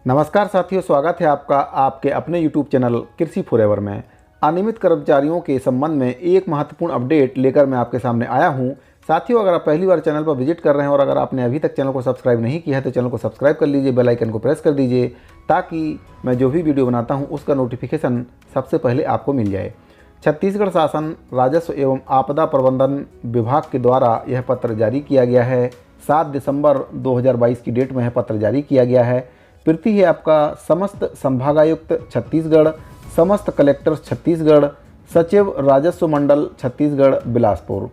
नमस्कार साथियों, स्वागत है आपका आपके अपने YouTube चैनल कृषि फॉरएवर में। अनियमित कर्मचारियों के संबंध में एक महत्वपूर्ण अपडेट लेकर मैं आपके सामने आया हूं। साथियों, अगर आप पहली बार चैनल पर विजिट कर रहे हैं और अगर आपने अभी तक चैनल को सब्सक्राइब नहीं किया है तो चैनल को सब्सक्राइब कर लीजिए, बेल आइकन को प्रेस कर दीजिए ताकि मैं जो भी वीडियो बनाता हूँ उसका नोटिफिकेशन सबसे पहले आपको मिल जाए। छत्तीसगढ़ शासन राजस्व एवं आपदा प्रबंधन विभाग के द्वारा यह पत्र जारी किया गया है। 7 दिसंबर 2022 की डेट में यह पत्र जारी किया गया है। प्रति है आपका समस्त संभागायुक्त छत्तीसगढ़, समस्त कलेक्टर्स छत्तीसगढ़, सचिव राजस्व मंडल छत्तीसगढ़ बिलासपुर।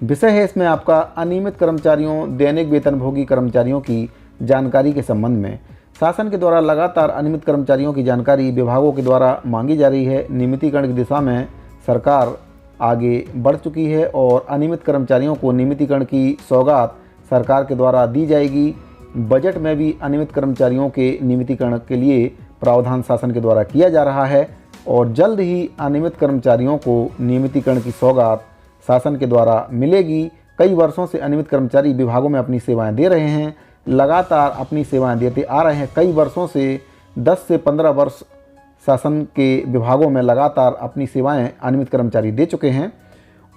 विषय है इसमें आपका अनियमित कर्मचारियों, दैनिक वेतनभोगी कर्मचारियों की जानकारी के संबंध में। शासन के द्वारा लगातार अनियमित कर्मचारियों की जानकारी विभागों के द्वारा मांगी जा रही है। नियमितीकरण की दिशा में सरकार आगे बढ़ चुकी है और अनियमित कर्मचारियों को नियमितीकरण की सौगात सरकार के द्वारा दी जाएगी। बजट में भी अनियमित कर्मचारियों के नियमितीकरण के लिए प्रावधान शासन के द्वारा किया जा रहा है और जल्द ही अनियमित कर्मचारियों को नियमितीकरण की सौगात शासन के द्वारा मिलेगी। कई वर्षों से अनियमित कर्मचारी विभागों में अपनी सेवाएं दे रहे हैं, लगातार अपनी सेवाएं देते आ रहे हैं। कई वर्षों से 10 से 15 वर्ष शासन के विभागों में लगातार अपनी सेवाएं अनियमित कर्मचारी दे चुके हैं।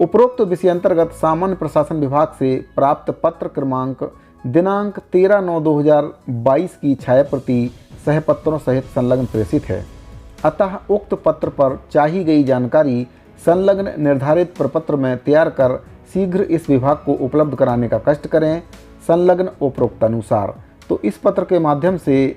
उपरोक्त विषय अंतर्गत सामान्य प्रशासन विभाग से प्राप्त पत्र क्रमांक दिनांक 13/9/2022 की छायाप्रति सहपत्रों सहित संलग्न प्रेषित है। अतः उक्त पत्र पर चाही गई जानकारी संलग्न निर्धारित प्रपत्र में तैयार कर शीघ्र इस विभाग को उपलब्ध कराने का कष्ट करें, संलग्न उपरोक्त अनुसार। तो इस पत्र के माध्यम से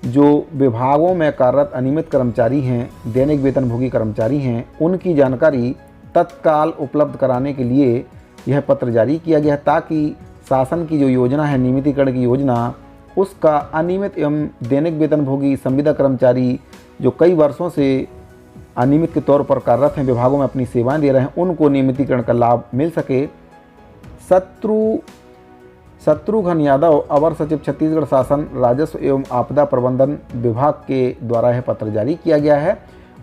जो विभागों में कार्यरत अनियमित कर्मचारी हैं, दैनिक वेतनभोगी कर्मचारी हैं, उनकी जानकारी तत्काल उपलब्ध कराने के लिए यह पत्र जारी किया गया है ताकि शासन की जो योजना है नियमितीकरण की योजना, उसका अनियमित एवं दैनिक वेतनभोगी संविदा कर्मचारी जो कई वर्षों से अनियमित के तौर पर कार्यरत हैं, विभागों में अपनी सेवाएं दे रहे हैं, उनको नियमितीकरण का लाभ मिल सके। शत्रुघ्न यादव, अवर सचिव छत्तीसगढ़ शासन राजस्व एवं आपदा प्रबंधन विभाग के द्वारा यह पत्र जारी किया गया है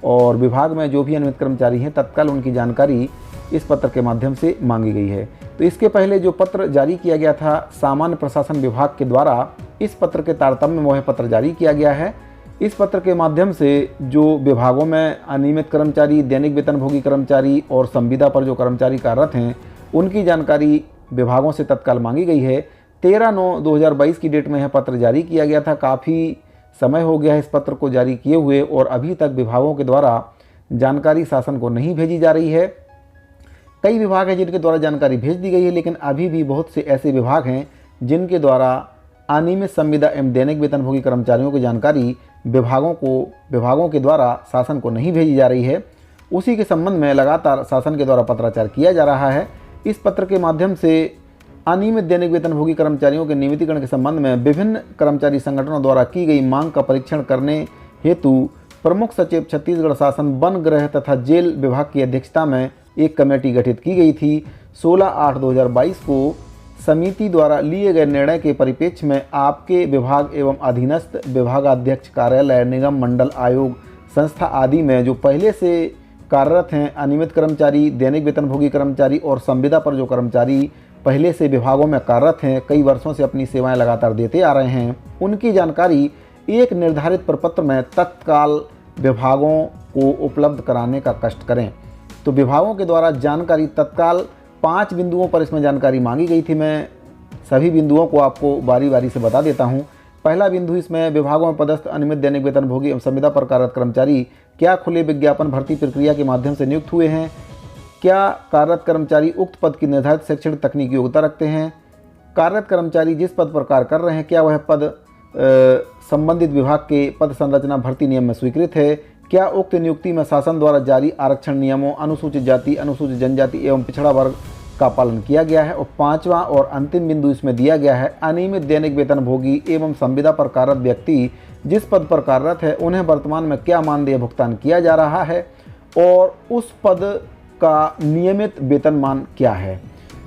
और विभाग में जो भी अनियमित कर्मचारी हैं तत्काल उनकी जानकारी इस पत्र के माध्यम से मांगी गई है। तो इसके पहले जो पत्र जारी किया गया था सामान्य प्रशासन विभाग के द्वारा, इस पत्र के तारतम्य में वह पत्र जारी किया गया है। इस पत्र के माध्यम से जो विभागों में अनियमित कर्मचारी, दैनिक वेतनभोगी कर्मचारी और संविदा पर जो कर्मचारी कार्यरत हैं, उनकी जानकारी विभागों से तत्काल मांगी गई है। 13/9/2022 की डेट में यह पत्र जारी किया गया था। काफ़ी समय हो गया है इस पत्र को जारी किए हुए और अभी तक विभागों के द्वारा जानकारी शासन को नहीं भेजी जा रही है। कई विभाग हैं जिनके द्वारा जानकारी भेज दी गई है, लेकिन अभी भी बहुत से ऐसे विभाग हैं जिनके द्वारा अनियमित संविदा एवं दैनिक वेतनभोगी कर्मचारियों की जानकारी विभागों के द्वारा शासन को नहीं भेजी जा रही है। उसी के संबंध में लगातार शासन के द्वारा पत्राचार किया जा रहा है। इस पत्र के माध्यम से अनियमित दैनिक वेतनभोगी कर्मचारियों के नियमितीकरण के संबंध में विभिन्न कर्मचारी संगठनों द्वारा की गई मांग का परीक्षण करने हेतु प्रमुख सचिव छत्तीसगढ़ शासन वन गृह तथा जेल विभाग की अध्यक्षता में एक कमेटी गठित की गई थी। 16/8/2022 को समिति द्वारा लिए गए निर्णय के परिप्रेक्ष्य में आपके विभाग एवं अधीनस्थ विभागाध्यक्ष कार्यालय, निगम, मंडल, आयोग, संस्था आदि में जो पहले से कार्यरत हैं अनियमित कर्मचारी, दैनिक वेतनभोगी कर्मचारी और संविदा पर जो कर्मचारी पहले से विभागों में कार्यरत हैं, कई वर्षों से अपनी सेवाएं लगातार देते आ रहे हैं, उनकी जानकारी एक निर्धारित प्रपत्र में तत्काल विभागों को उपलब्ध कराने का कष्ट करें। तो विभागों के द्वारा जानकारी तत्काल 5 बिंदुओं पर इसमें जानकारी मांगी गई थी। मैं सभी बिंदुओं को आपको बारी बारी से बता देता हूं। पहला बिंदु, इसमें विभागों में पदस्थ अनियमित दैनिक वेतनभोगी एवं संविदा पर कार्यरत कर्मचारी क्या खुले विज्ञापन भर्ती प्रक्रिया के माध्यम से नियुक्त हुए हैं? क्या कार्यरत कर्मचारी उक्त पद की निर्धारित शैक्षणिक तकनीकी योग्यता रखते हैं? कार्यरत कर्मचारी जिस पद पर कार्य कर रहे हैं, क्या वह पद संबंधित विभाग के पद संरचना भर्ती नियम में स्वीकृत है? क्या उक्त नियुक्ति में शासन द्वारा जारी आरक्षण नियमों, अनुसूचित जाति, अनुसूचित जनजाति एवं पिछड़ा वर्ग का पालन किया गया है? और 5वां और अंतिम बिंदु इसमें दिया गया है, अनियमित दैनिक वेतनभोगी एवं संविदा पर कार्यरत व्यक्ति जिस पद पर कार्यरत है उन्हें वर्तमान में क्या मानदेय भुगतान किया जा रहा है और उस पद का नियमित वेतनमान क्या है?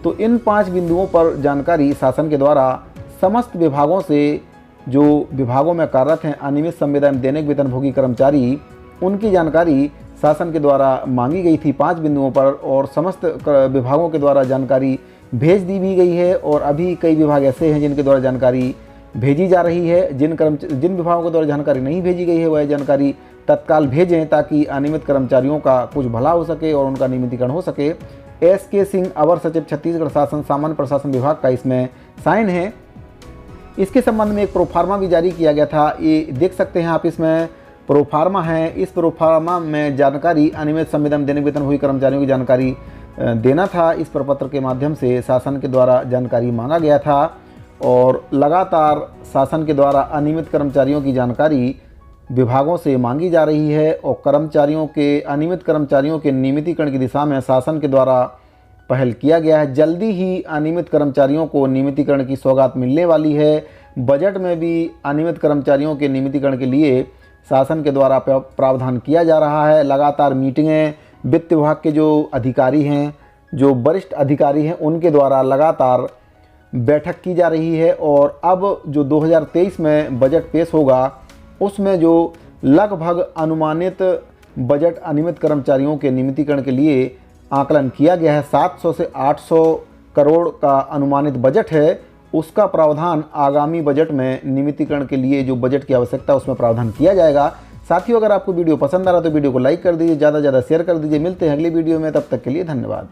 तो इन 5 बिंदुओं पर जानकारी शासन के द्वारा समस्त विभागों से जो विभागों में कार्यरत हैं अनियमित संविदा एवं दैनिक वेतनभोगी कर्मचारी, उनकी जानकारी शासन के द्वारा मांगी गई थी 5 बिंदुओं पर और समस्त विभागों के द्वारा जानकारी भेज दी भी गई है। और अभी कई विभाग ऐसे हैं जिनके द्वारा जानकारी भेजी जा रही है। जिन विभागों के द्वारा जानकारी नहीं भेजी गई है वह जानकारी तत्काल भेजें ताकि अनियमित कर्मचारियों का कुछ भला हो सके और उनका नियमितीकरण हो सके। SK सिंह अवर सचिव छत्तीसगढ़ शासन सामान्य प्रशासन विभाग का इसमें साइन है। इसके संबंध में एक प्रोफार्मा भी जारी किया गया था, ये देख सकते हैं आप, इसमें प्रोफार्मा है। इस प्रोफार्मा में जानकारी अनियमित संविदा दैनिक वेतन हुई कर्मचारियों की जानकारी देना था। इस प्रपत्र के माध्यम से शासन के द्वारा जानकारी मांगा गया था और लगातार शासन के द्वारा अनियमित कर्मचारियों की जानकारी विभागों से मांगी जा रही है और अनियमित कर्मचारियों के नियमितीकरण की दिशा में शासन के द्वारा पहल किया गया है। जल्दी ही अनियमित कर्मचारियों को नियमितीकरण की सौगात मिलने वाली है। बजट में भी अनियमित कर्मचारियों के नियमितीकरण के लिए शासन के द्वारा प्रावधान किया जा रहा है। लगातार मीटिंगें वित्त विभाग के जो अधिकारी हैं, जो वरिष्ठ अधिकारी हैं, उनके द्वारा लगातार बैठक की जा रही है और अब जो 2023 में बजट पेश होगा उसमें जो लगभग अनुमानित बजट अनियमित कर्मचारियों के नियमितीकरण के लिए आकलन किया गया है, 700 से 800 करोड़ का अनुमानित बजट है। उसका प्रावधान आगामी बजट में नियमितीकरण के लिए जो बजट की आवश्यकता है उसमें प्रावधान किया जाएगा। साथियों, अगर आपको वीडियो पसंद आ रहा है तो वीडियो को लाइक कर दीजिए, ज़्यादा से ज़्यादा शेयर कर दीजिए। मिलते हैं अगली वीडियो में, तब तक के लिए धन्यवाद।